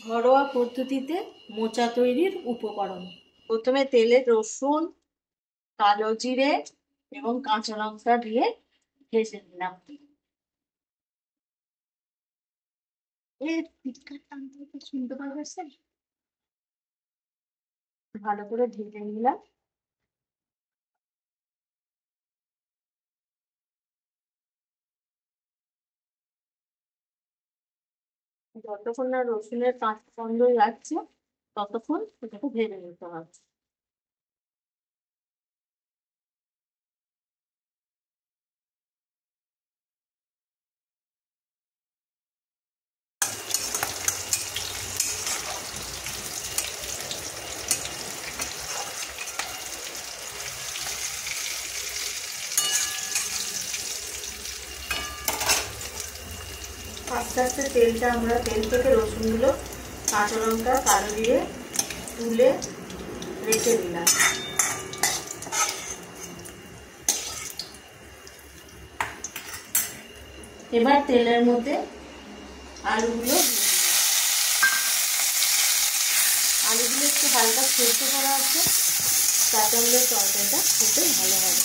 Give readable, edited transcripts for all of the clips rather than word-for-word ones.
ঘরোয়া পদ্ধতিতে মোচা তৈরির উপকরণ। প্রথমে তেলে রসুন, কালো জিরে এবং কাঁচা লঙ্কা দিয়ে ভেজে নিলাম। শুনতে পাচ্ছেন? ভালো করে ভেজে নিলাম। যতক্ষণ না রসুনের কাঁচা গন্ধ যাচ্ছে ততক্ষণ এটাকে ভেজে নিতে হবে। আস্তে আস্তে তেল থেকে রসুনগুলো, কাঁচা লঙ্কা, কালো জিরে তুলে রেখে দিলাম। এবার তেলের মধ্যে আলুগুলো একটু হালকা সেদ্ধ করা আছে, তাতে আমাদের তরকারিটা খেতে ভালো হবে।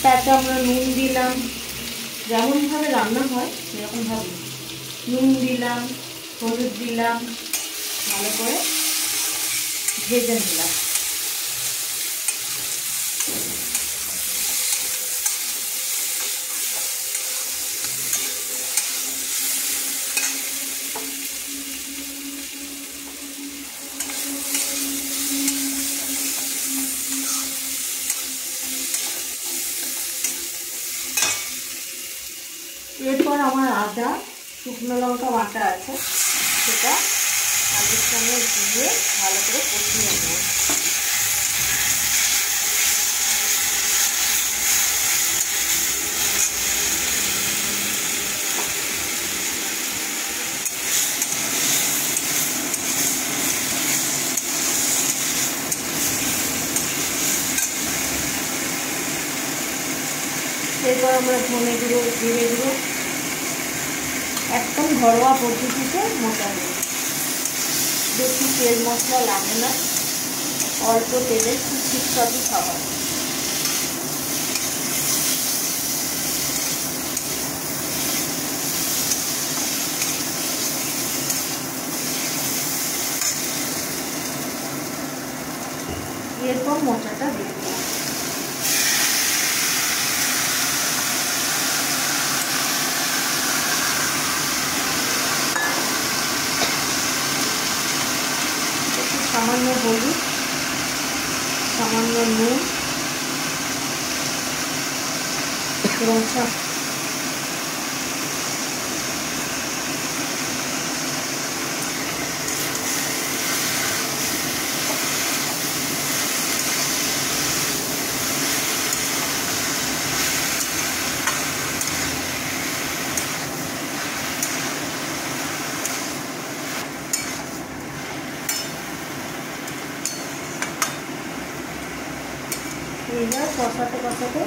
তাতে আমরা নুন দিলাম, যেমনভাবে রান্না হয় সেরকমভাবে নুন দিলাম, হলুদ দিলাম, ভালো করে ভেজে নিলাম। এরপর আমার আদা, শুকনো লঙ্কা বাটা আছে, সেটা আলুর সঙ্গে দিয়ে ভালো করে কষিয়ে নেব। এরপর আমরা ধনে গুঁড়ো, জিরে গুঁড়ো, একদম ঘরোয়া পদ্ধতিতে মোচা দেব। বেশি তেল মশলা লাগে না, অল্প তেলে খুব ঠিকঠাকই খাবার। এরপর মোচাটা দিয়ে দিলাম। সামান্য হলুদ, সামান্য নুন এবং এইবার কষাতে কষাতে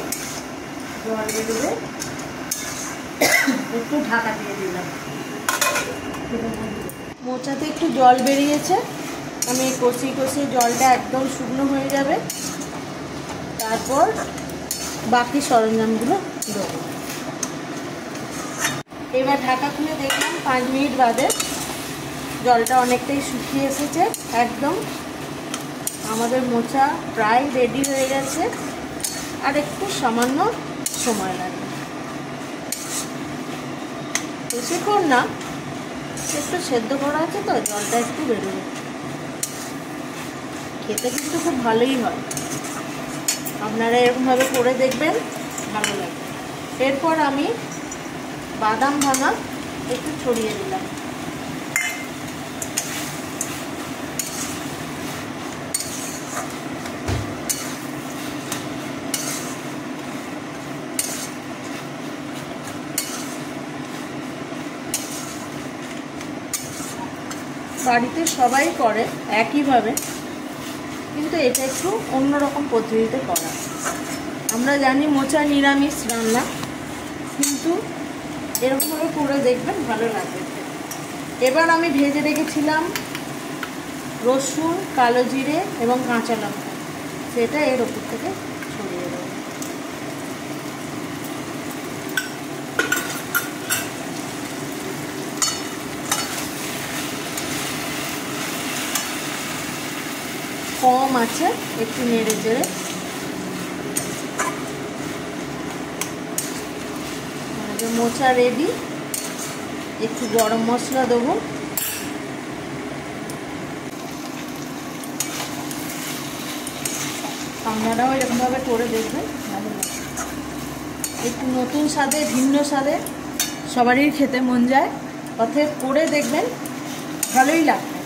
জল বেরোবে, একটু ঢাকা দিয়ে দিলাম। মোচাতে একটু জল বেরিয়েছে, আমি কষিয়ে কষিয়ে জলটা একদম শুকনো হয়ে যাবে, তারপর বাকি সরঞ্জামগুলো দেবো। এবার ঢাকা খুলে দেখলাম 5 মিনিট বাদে জলটা অনেকটাই শুকিয়ে এসেছে একদম। আমাদের মোচা প্রায় রেডি হয়ে গেছে, আর একটু সামান্য সময় লাগবে। বেশিক্ষণ না, একটু সেদ্ধ করা আছে তো, জলটা একটু বেরোবে। খেতে কিন্তু খুব ভালোই হয়, আপনারা এরকমভাবে করে দেখবেন, ভালো লাগবে। এরপর আমি বাদাম ভাঙা একটু ছড়িয়ে দিলাম। বাড়িতে সবাই করে একইভাবে, কিন্তু এটা একটু অন্যরকম পদ্ধতিতে করা। আমরা জানি মোচা নিরামিষ রান্না, কিন্তু এরকম এইভাবে করে দেখবেন, ভালো লাগবে। এবার আমি ভেজে রেখেছিলাম রসুন, কালো জিরে এবং কাঁচা লঙ্কা, সেটা এর ওপর থেকে ছড়িয়ে দেবো। কম আছে, একটু নেড়ে চেড়ে মোচা রেডি। একটু গরম মশলা দেবো, আপনারাও এরকমভাবে করে দেখবেন, ভালো লাগে। একটু নতুন স্বাদে, ভিন্ন স্বাদে সবারই খেতে মন যায়, অতএব করে দেখবেন, ভালোই লাগবে।